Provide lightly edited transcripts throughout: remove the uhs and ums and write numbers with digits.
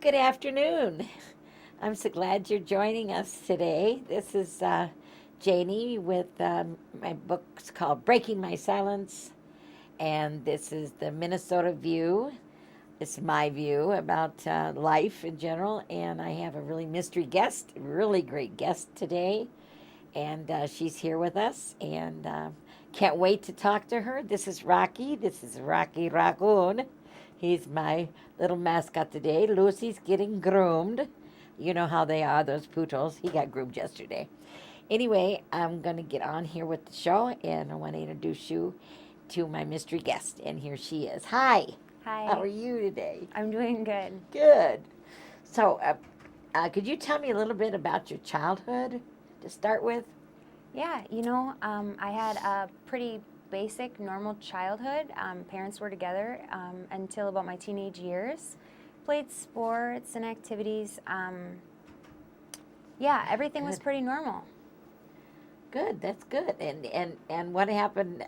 Good afternoon. I'm so glad you're joining us today. This is Janie with my book's called Breaking My Silence, and this is the Minnesota view. It's my view about life in general, and I have a really mystery guest, really great guest today, and she's here with us, and can't wait to talk to her. This is Rocky. This is Rocky Raccoon. He's my little mascot today. Lucy's getting groomed. You know how they are, those poodles. He got groomed yesterday. Anyway, I'm going to get on here with the show, and I want to introduce you to my mystery guest. And here she is. Hi. How are Hi, you today? I'm doing good. Good. So, could you tell me a little bit about your childhood to start with? Yeah, I had a pretty basic, normal childhood. Parents were together until about my teenage years. Played sports and activities. Yeah, everything was Good. pretty normal. Good. That's good. And what happened?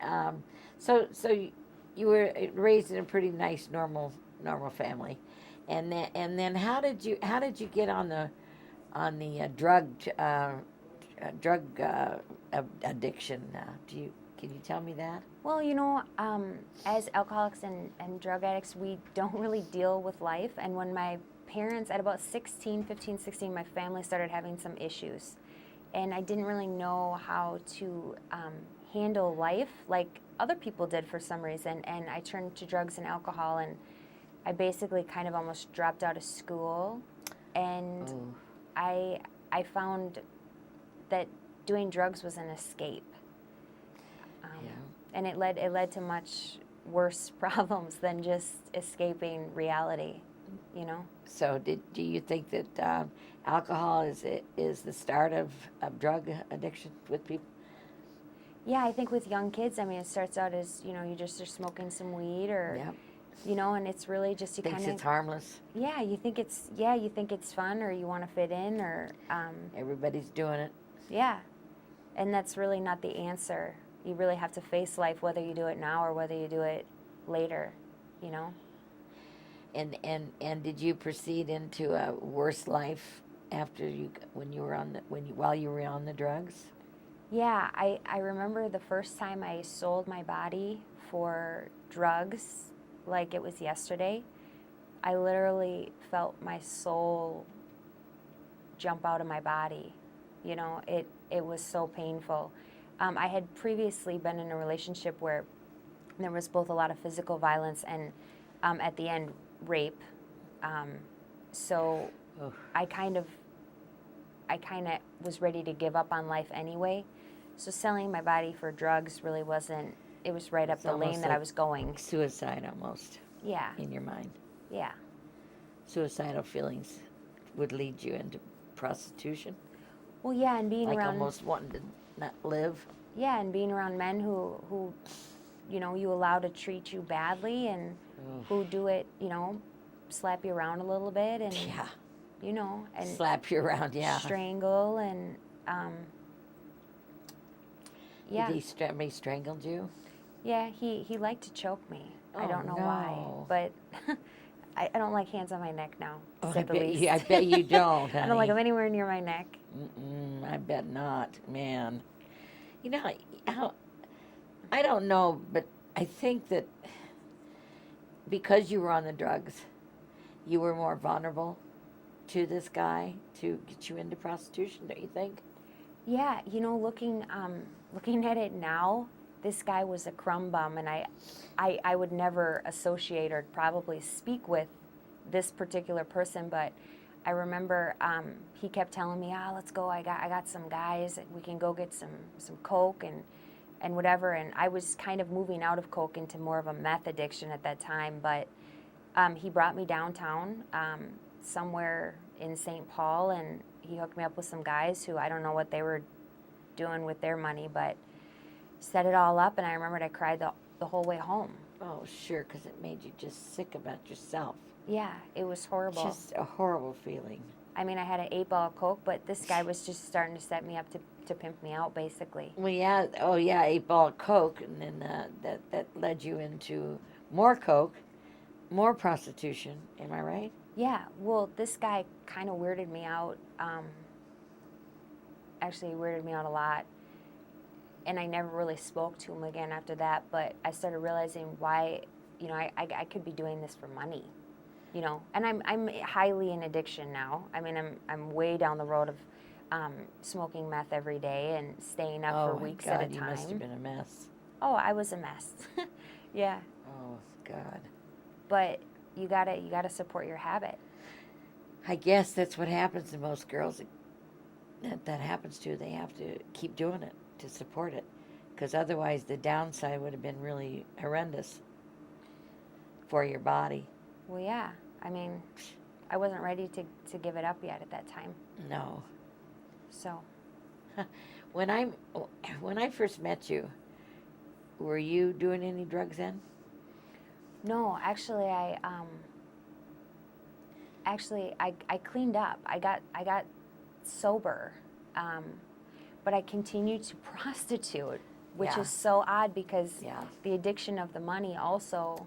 You were raised in a pretty nice normal family, and then how did you get on the drug addiction? Can you tell me that? Well, as alcoholics and drug addicts, we don't really deal with life. And when my parents, at about 16, 15, 16, my family started having some issues. And I didn't really know how to handle life like other people did for some reason. And I turned to drugs and alcohol, and I basically kind of almost dropped out of school. And Oh, I, I found that doing drugs was an escape. Um, yeah. and it led to much worse problems than just escaping reality, you know? So do you think that alcohol is the start of drug addiction with people? Yeah, I think with young kids, I mean, it starts out as, you just are smoking some weed or, Yep. and it's really just you Thinks kind of, it's harmless. you think it's fun or you want to fit in or, Everybody's doing it. yeah. And that's really not the answer. You really have to face life whether you do it now or whether you do it later, you know? And did you proceed into a worse life after when you were while you were on the drugs? Yeah, I remember the first time I sold my body for drugs like it was yesterday. I literally felt my soul jump out of my body. It was so painful. I had previously been in a relationship where there was both a lot of physical violence and at the end, rape. Um, so Oh, I kind of I kind of was ready to give up on life anyway. So selling my body for drugs really wasn't, it was right up it's the lane almost that I like was going. suicide almost Yeah, in your mind. yeah. Suicidal feelings would lead you into prostitution, Well, yeah, and being like around, almost wanting to not live. men who, you allow to treat you badly and Oh, who do it, slap you around a little bit and, yeah, and slap you around. Yeah. strangle and, um, Did yeah. he strangled you? Yeah, he liked to choke me. I Oh don't know why, no. but I don't like hands on my neck now, to Oh, say the least. I bet you don't, I don't like honey. them anywhere near my neck. I bet not, man. You know how I don't know, but I think that because you were on the drugs, you were more vulnerable to this guy to get you into prostitution. Don't you think? Yeah, looking at it now, this guy was a crumb bum, and I would never associate or probably speak with this particular person, but I remember he kept telling me, let's go. I got some guys. We can go get some coke and whatever. And I was kind of moving out of coke into more of a meth addiction at that time. But he brought me downtown, somewhere in St. Paul, and he hooked me up with some guys who I don't know what they were doing with their money, but set it all up. And I remembered I cried the whole way home. Oh, sure, because it made you just sick about yourself. Yeah, it was horrible. Just a horrible feeling. I mean, I had an 8 ball of coke, but this guy was just starting to set me up to pimp me out, basically. Well, yeah. Oh, yeah. 8 ball of coke, and then that led you into more coke, more prostitution. Am I right? Yeah, well, this guy kind of weirded me out. Actually, he weirded me out a lot. And I never really spoke to him again after that. But I started realizing why, I could be doing this for money, And I'm highly in addiction now. I mean, I'm way down the road of smoking meth every day and staying up for weeks at a time. You must have been a mess. Oh, I was a mess. Yeah. Oh, God. But you gotta support your habit. I guess that's what happens to most girls that happens to. They have to keep doing it to support it, because otherwise the downside would have been really horrendous for your body. Well, yeah. I mean, I wasn't ready to give it up yet at that time. No. So. When I first met you, were you doing any drugs then? No, actually, I cleaned up. I got sober, but I continued to prostitute, which is so odd because the addiction of the money also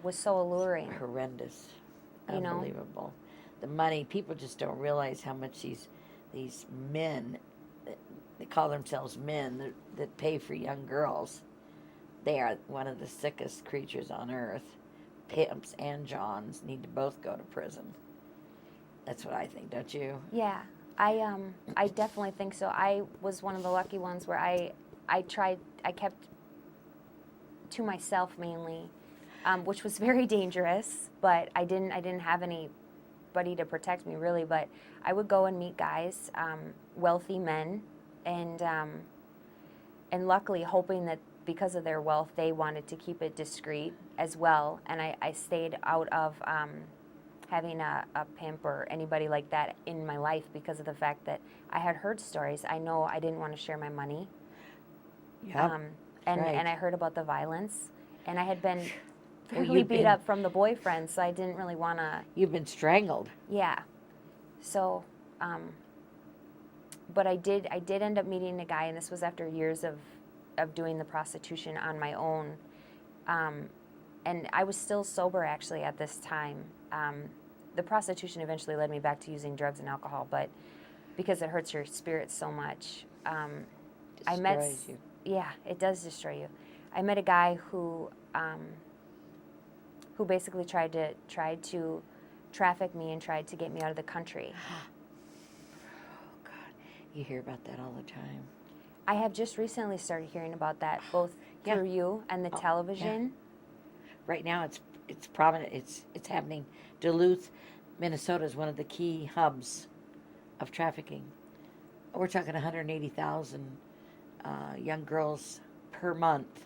was so alluring. Horrendous, unbelievable. The money, people just don't realize how much these men, they call themselves men, that pay for young girls. They are one of the sickest creatures on earth. Pimps and Johns need to both go to prison. That's what I think, don't you? Yeah, I definitely think so. I was one of the lucky ones where I kept to myself mainly, which was very dangerous. But I didn't have anybody to protect me really. But I would go and meet guys, wealthy men, and luckily hoping that, because of their wealth, they wanted to keep it discreet as well. And I stayed out of having a pimp or anybody like that in my life because of the fact that I had heard stories. I know I didn't want to share my money. Yeah. And I heard about the violence. And I had been fairly beat up from the boyfriend, so I didn't really want to... You've been strangled. Yeah. So, but I did end up meeting a guy, and this was after years of doing the prostitution on my own. And I was still sober, actually, at this time. The prostitution eventually led me back to using drugs and alcohol, but because it hurts your spirit so much. Destroys you. Yeah, it does destroy you. I met a guy who basically tried to traffic me and tried to get me out of the country. Oh, God. You hear about that all the time. I have just recently started hearing about that, both through you and the television. Yeah. Right now, it's prominent. It's happening. Duluth, Minnesota is one of the key hubs of trafficking. We're talking 180,000 young girls per month.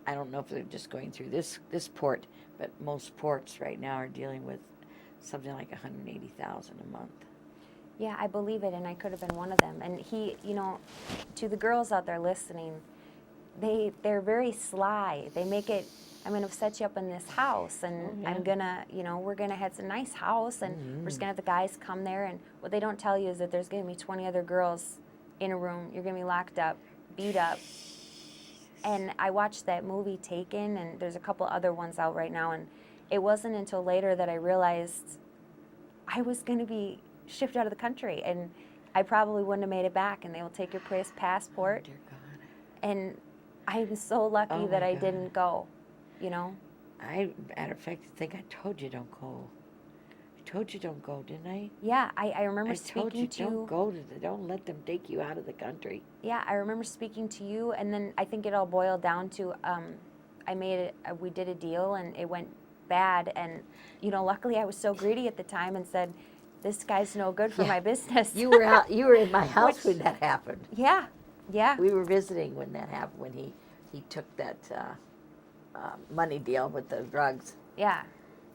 I don't know if they're just going through this port, but most ports right now are dealing with something like 180,000 a month. Yeah, I believe it, and I could have been one of them. And he, to the girls out there listening, they're very sly. They make it, I'm going to set you up in this house, and I'm going to, we're going to have a nice house, and we're just going to have the guys come there. And what they don't tell you is that there's going to be 20 other girls in a room. You're going to be locked up, beat up. And I watched that movie Taken, and there's a couple other ones out right now. And it wasn't until later that I realized I was going to be shipped out of the country, and I probably wouldn't have made it back. And they will take your passport. Oh, dear God. And I'm so lucky that I didn't go. Matter of fact, I think I told you don't go. I told you don't go, didn't I? Yeah, I remember speaking to you. I told you don't go don't let them take you out of the country. Yeah, I remember speaking to you, and then I think it all boiled down to we did a deal, and it went bad, and luckily I was so greedy at the time and said, this guy's no good for my business. You were in my house when that happened. Yeah. We were visiting when that happened, when he took that money deal with the drugs. Yeah.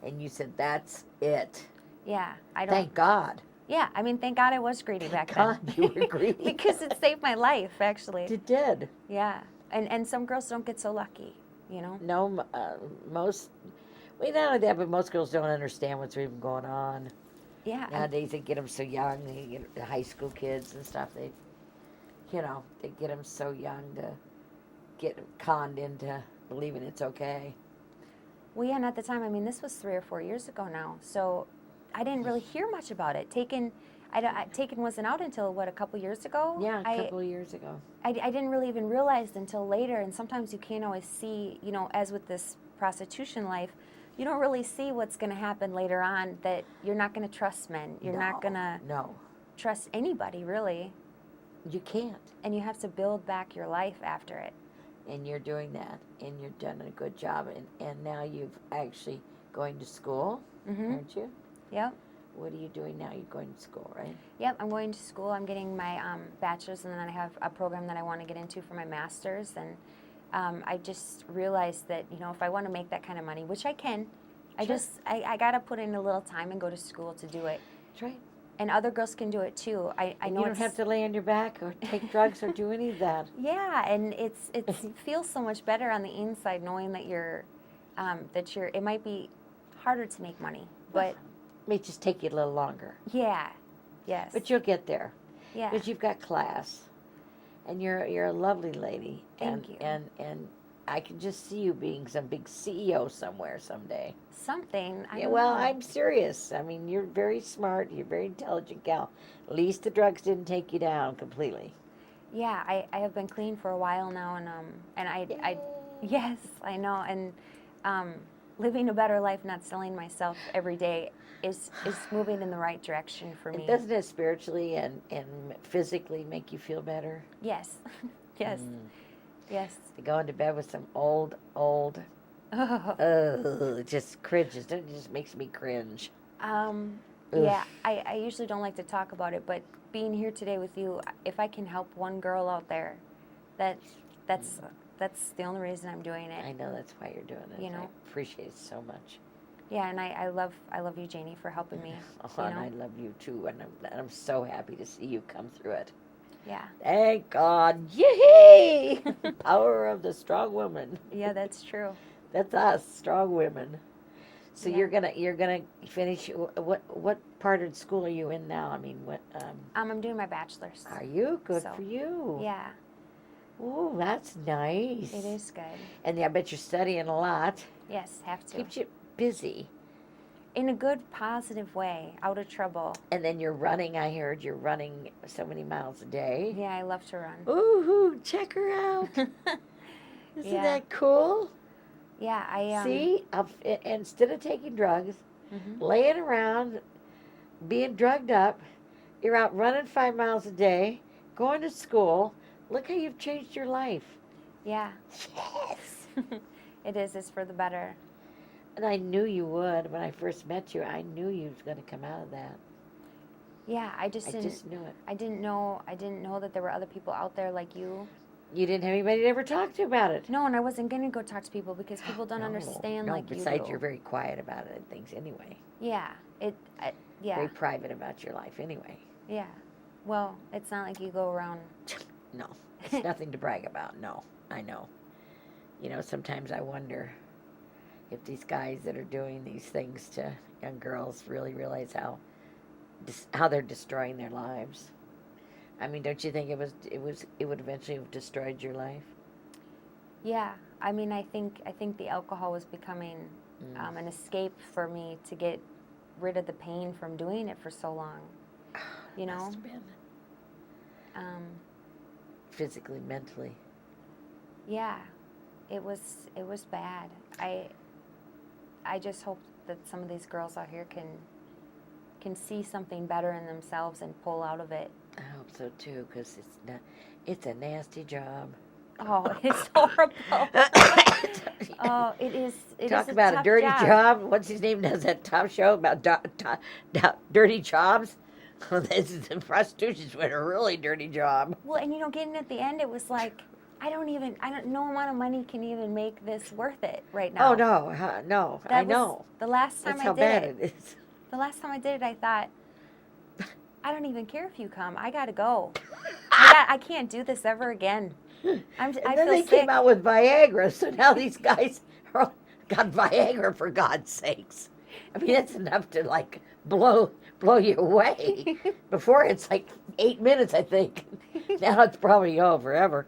And you said, that's it. Yeah. Thank God. Yeah, I mean, thank God I was greedy back then. God, you were greedy. Because it saved my life, actually. It did. Yeah. And some girls don't get so lucky, No, most, not only that, but most girls don't understand what's even going on. Yeah. Nowadays, they get them so young. They get the high school kids and stuff. They get them so young to get conned into believing it's okay. Well, yeah, and at the time, I mean, this was 3 or 4 years ago now, so I didn't really hear much about it. Taken wasn't out until, what, a couple years ago? Yeah, a couple of years ago. I didn't really even realize until later, and sometimes you can't always see, you know, as with this prostitution life, you don't really see what's going to happen later on, that you're not going to trust men. You're not going to trust anybody, really. You can't. And you have to build back your life after it. And you're doing that, and you've done a good job, and now you've actually going to school, aren't you? Yep. What are you doing now? You're going to school, right? Yep, I'm going to school. I'm getting my bachelor's, and then I have a program that I want to get into for my master's. And I just realized that, you know, if I want to make that kind of money, which I can, Sure. I got to put in a little time and go to school to do it. That's right. And other girls can do it too. I know you don't have to lay on your back or take drugs or do any of that. Yeah, and it feels so much better on the inside knowing that it might be harder to make money, but It may just take you a little longer. yeah, yes. But you'll get there. Yeah. Because you've got class, and you're a lovely lady. Thank you. And I can just see you being some big CEO somewhere someday. Something. I Yeah, don't well, know. I'm serious. I mean, you're very smart. You're a very intelligent gal. At least the drugs didn't take you down completely. Yeah, I have been clean for a while now, and I yes, I know, and living a better life, not selling myself every day, is moving in the right direction for me. And doesn't it spiritually and physically make you feel better? Yes, yes, yes. To go into bed with some old, it just cringes. It just makes me cringe. Yeah, I usually don't like to talk about it, but being here today with you, if I can help one girl out there, that's the only reason I'm doing it. I know that's why you're doing it. You know? I appreciate it so much. Yeah, and I love you, Janie, for helping me. Oh, and I love you too, and I'm so happy to see you come through it. Yeah. Thank God. Yay! Power of the strong woman. Yeah, that's true. That's us, strong women. So Yeah. you're gonna finish. What part of school are you in now? I mean, what? I'm doing my bachelor's. Are you good So, for you? Yeah, Oh, that's nice. it is good. And I bet you're studying a lot. Yes, have to. Keeps you busy. In a good, positive way, out of trouble. And then you're running. I heard you're running so many miles a day. Yeah, I love to run. Ooh, check her out. Isn't Yeah. that cool? Yeah, I See, instead of taking drugs, laying around, being drugged up, you're out running 5 miles a day, going to school. Look how you've changed your life. Yeah, Yes. it is. It's for the better. And I knew you would. When I first met you, I knew you was going to come out of that. Yeah, I I just just knew it. I didn't know that there were other people out there like you. You didn't have anybody to ever talk to about it. No, and I wasn't gonna go talk to people because people don't No, understand no, like you besides, do. you're very quiet about it and things anyway. Yeah, yeah, Very private about your life anyway. yeah. Well, it's not like you go around. No, it's nothing to brag about. No, I know. You know, sometimes I wonder if these guys that are doing these things to young girls really realize how they're destroying their lives. I mean, don't you think it would eventually have destroyed your life? Yeah, I mean, I think the alcohol was becoming an escape for me to get rid of the pain from doing it for so long. You know, Must have been. Physically, mentally. Yeah, it was bad. I just hope that some of these girls out here can see something better in themselves and pull out of it. I hope so too, because it's a nasty job. Oh, it's horrible. Oh, it is. Talk a about a tough dirty job. What's his name does that top show about dirty jobs? This is prostitution's been a really dirty job. Well, and getting at the end, it was like, no amount of money can even make this worth it right now. Oh no, no, I know. The last time That's I how did bad it. it is. The last time I did it, I thought, I don't even care if you come. I gotta go. I can't do this ever again. I And feel then they sick. came out with Viagra, so now these guys got Viagra for God's sakes. I mean, it's enough to like blow you away. Before it's like 8 minutes, I think. Now it's probably forever.